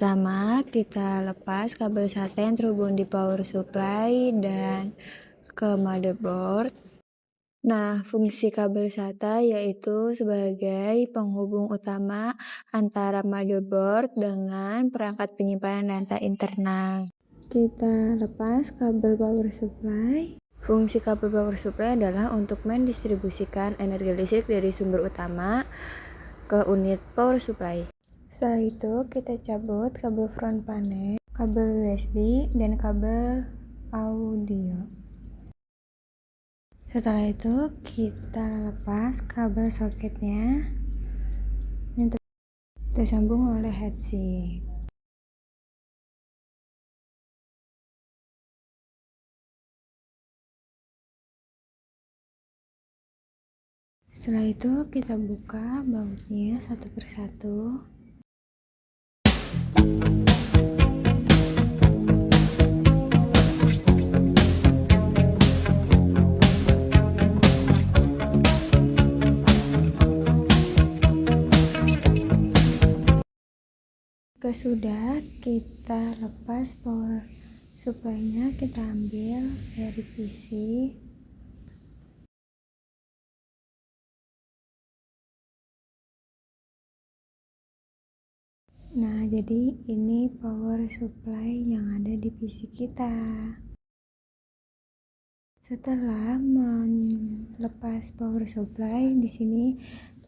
Pertama, kita lepas kabel SATA yang terhubung di power supply dan ke motherboard. Nah, fungsi kabel SATA yaitu sebagai penghubung utama antara motherboard dengan perangkat penyimpanan data internal. Kita lepas kabel power supply. Fungsi kabel power supply adalah untuk mendistribusikan energi listrik dari sumber utama ke unit power supply. Setelah itu, kita cabut kabel front panel, kabel USB, dan kabel audio. Setelah itu, kita lepas kabel soketnya yang tersambung oleh heatsink. Setelah itu, kita buka bautnya satu persatu. Jika sudah, kita lepas power supply-nya, kita ambil dari PC. Nah, jadi ini power supply yang ada di PC kita. Setelah melepas power supply, di sini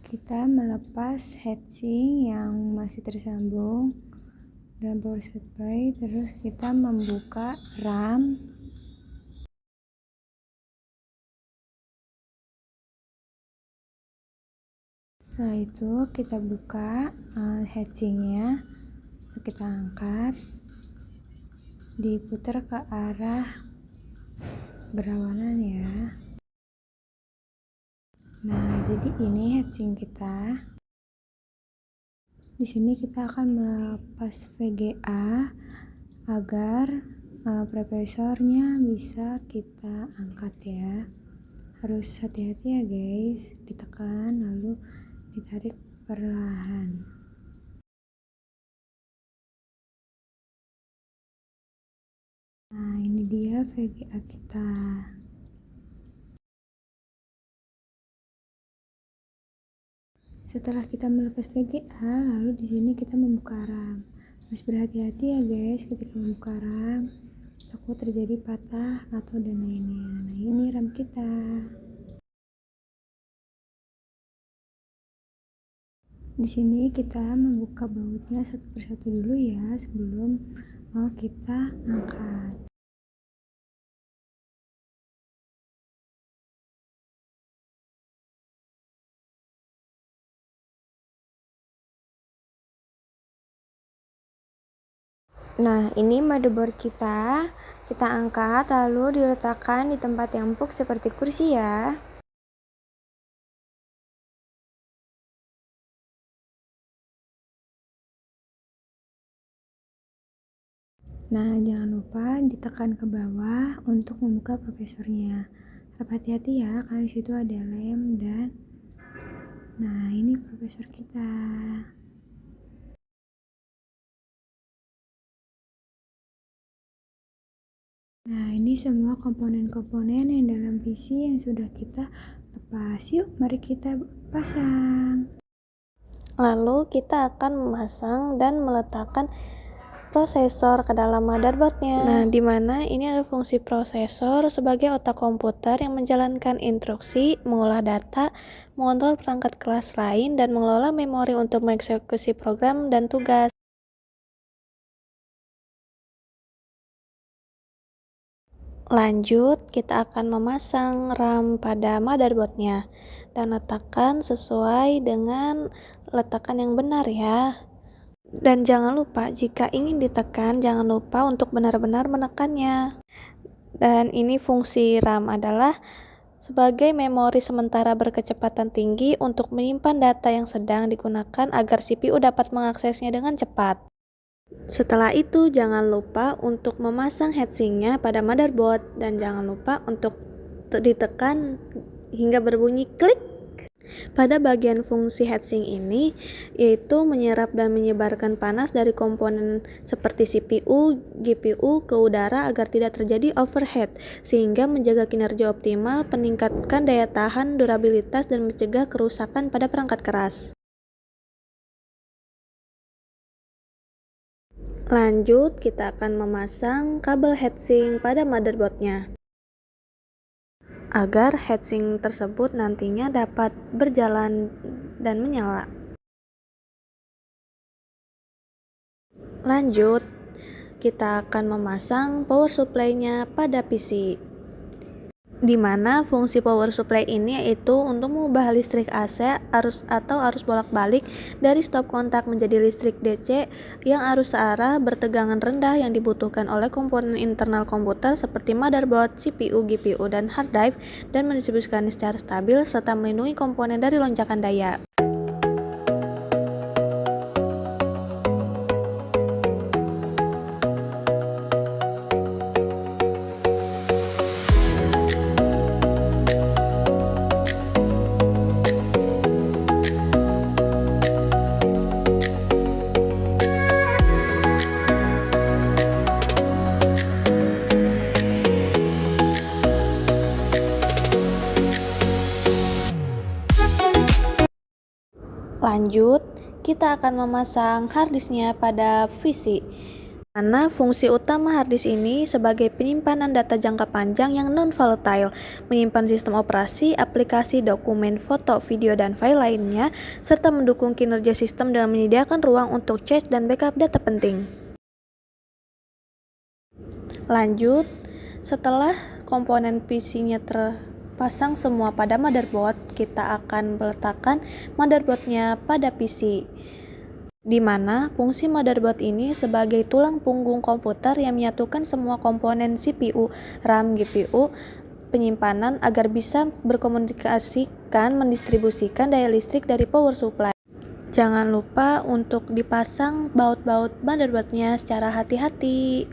kita melepas heatsink yang masih tersambung dan power supply, terus kita membuka RAM. Setelah itu kita buka heatsinknya, kita angkat, diputar ke arah berlawanan ya. Nah, jadi ini heatsink kita. Di sini kita akan melepas VGA agar prepresornya bisa kita angkat ya. Harus hati-hati ya guys, ditekan lalu ditarik perlahan. Nah, ini dia VGA kita. Setelah kita melepas VGA, lalu di sini kita membuka RAM. Harus berhati-hati ya guys ketika membuka RAM, takut terjadi patah atau dan lainnya. Nah, ini RAM kita. Di sini kita membuka bautnya satu persatu dulu ya sebelum mau kita angkat. Nah, ini motherboard kita angkat lalu diletakkan di tempat yang empuk seperti kursi ya. Nah, jangan lupa ditekan ke bawah untuk membuka prosesornya. Hati-hati ya, karena disitu ada lem dan nah ini prosesor kita. Nah, ini semua komponen-komponen yang dalam PC yang sudah kita lepas. Yuk, mari kita pasang. Lalu kita akan memasang dan meletakkan prosesor ke dalam motherboardnya. Nah, di mana ini ada fungsi prosesor sebagai otak komputer yang menjalankan instruksi, mengolah data, mengontrol perangkat kelas lain, dan mengelola memori untuk mengeksekusi program dan tugas. Lanjut, kita akan memasang RAM pada motherboardnya dan letakkan sesuai dengan letakan yang benar ya. Dan jangan lupa jika ingin ditekan, jangan lupa untuk benar-benar menekannya. Dan ini fungsi RAM adalah sebagai memori sementara berkecepatan tinggi untuk menyimpan data yang sedang digunakan agar CPU dapat mengaksesnya dengan cepat. Setelah itu, jangan lupa untuk memasang heatsinknya pada motherboard dan jangan lupa untuk ditekan hingga berbunyi klik. Pada bagian fungsi heatsink ini, yaitu menyerap dan menyebarkan panas dari komponen seperti CPU, GPU ke udara agar tidak terjadi overheat, sehingga menjaga kinerja optimal, meningkatkan daya tahan, durabilitas, dan mencegah kerusakan pada perangkat keras. Lanjut, kita akan memasang kabel heatsink pada motherboardnya agar heatsink tersebut nantinya dapat berjalan dan menyala. Lanjut, kita akan memasang power supply-nya pada PC, di mana fungsi power supply ini yaitu untuk mengubah listrik AC arus bolak-balik dari stop kontak menjadi listrik DC yang arus searah bertegangan rendah yang dibutuhkan oleh komponen internal komputer seperti motherboard, CPU, GPU, dan hard drive, dan mendistribusikannya secara stabil serta melindungi komponen dari lonjakan daya. Lanjut, kita akan memasang harddisknya pada PC, karena fungsi utama harddisk ini sebagai penyimpanan data jangka panjang yang non-volatile, menyimpan sistem operasi, aplikasi, dokumen, foto, video, dan file lainnya, serta mendukung kinerja sistem dengan menyediakan ruang untuk cache dan backup data penting. Lanjut, setelah komponen PC-nya terpasang semua pada motherboard, kita akan meletakkan motherboardnya pada PC, di mana fungsi motherboard ini sebagai tulang punggung komputer yang menyatukan semua komponen CPU, RAM, GPU, penyimpanan agar bisa berkomunikasikan mendistribusikan daya listrik dari power supply. Jangan lupa untuk dipasang baut-baut motherboardnya secara hati-hati.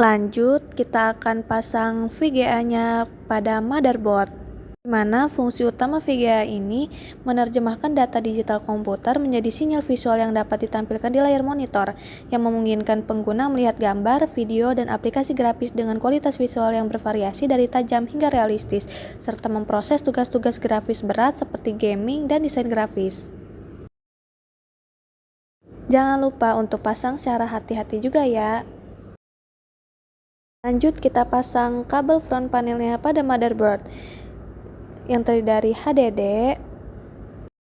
Lanjut, kita akan pasang VGA-nya pada motherboard, di mana fungsi utama VGA ini menerjemahkan data digital komputer menjadi sinyal visual yang dapat ditampilkan di layar monitor, yang memungkinkan pengguna melihat gambar, video, dan aplikasi grafis dengan kualitas visual yang bervariasi dari tajam hingga realistis, serta memproses tugas-tugas grafis berat seperti gaming dan desain grafis. Jangan lupa untuk pasang secara hati-hati juga ya. Lanjut, kita pasang kabel front panelnya pada motherboard yang terdiri dari HDD.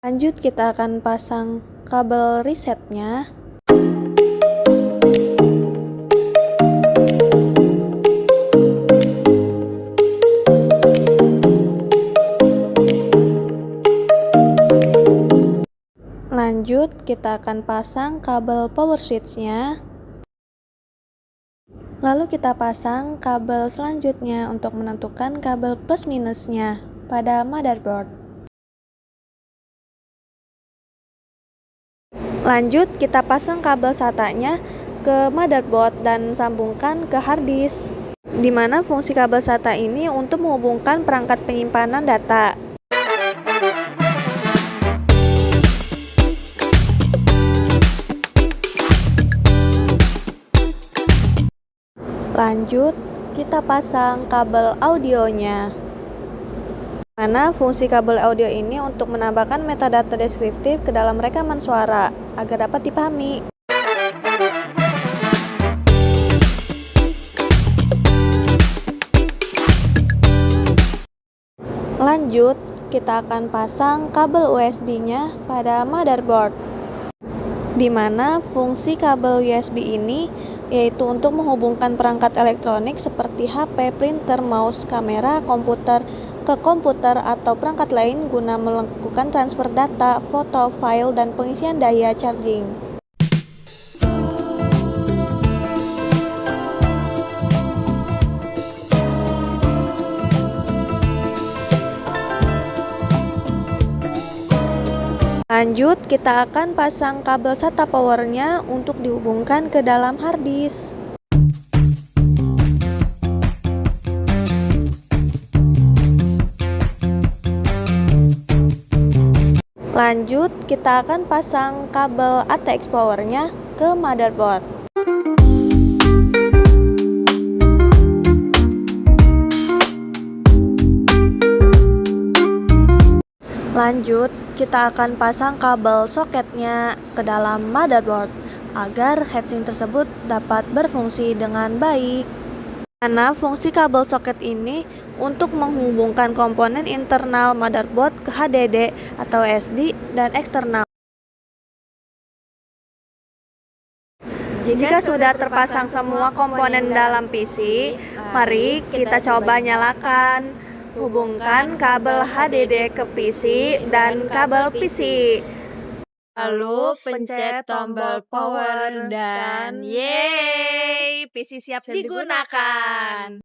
Lanjut, kita akan pasang kabel resetnya. Lanjut, kita akan pasang kabel power switch-nya. Lalu kita pasang kabel selanjutnya untuk menentukan kabel plus minusnya pada motherboard. Lanjut, kita pasang kabel SATA-nya ke motherboard dan sambungkan ke harddisk, di mana fungsi kabel SATA ini untuk menghubungkan perangkat penyimpanan data. Lanjut, kita pasang kabel audionya, mana fungsi kabel audio ini untuk menambahkan metadata deskriptif ke dalam rekaman suara agar dapat dipahami. Lanjut, kita akan pasang kabel USB-nya pada motherboard, di mana fungsi kabel USB ini yaitu untuk menghubungkan perangkat elektronik seperti HP, printer, mouse, kamera, komputer ke komputer atau perangkat lain guna melakukan transfer data, foto, file, dan pengisian daya charging. Lanjut, kita akan pasang kabel SATA powernya untuk dihubungkan ke dalam harddisk. Lanjut, kita akan pasang kabel ATX powernya ke motherboard. Lanjut, kita akan pasang kabel soketnya ke dalam motherboard agar heatsink tersebut dapat berfungsi dengan baik. Karena fungsi kabel soket ini untuk menghubungkan komponen internal motherboard ke HDD atau SD dan eksternal. Jika sudah terpasang semua komponen dalam PC, mari kita coba nyalakan. Hubungkan kabel HDD ke PC dan kabel PC. Lalu pencet tombol power dan yeay, PC siap digunakan.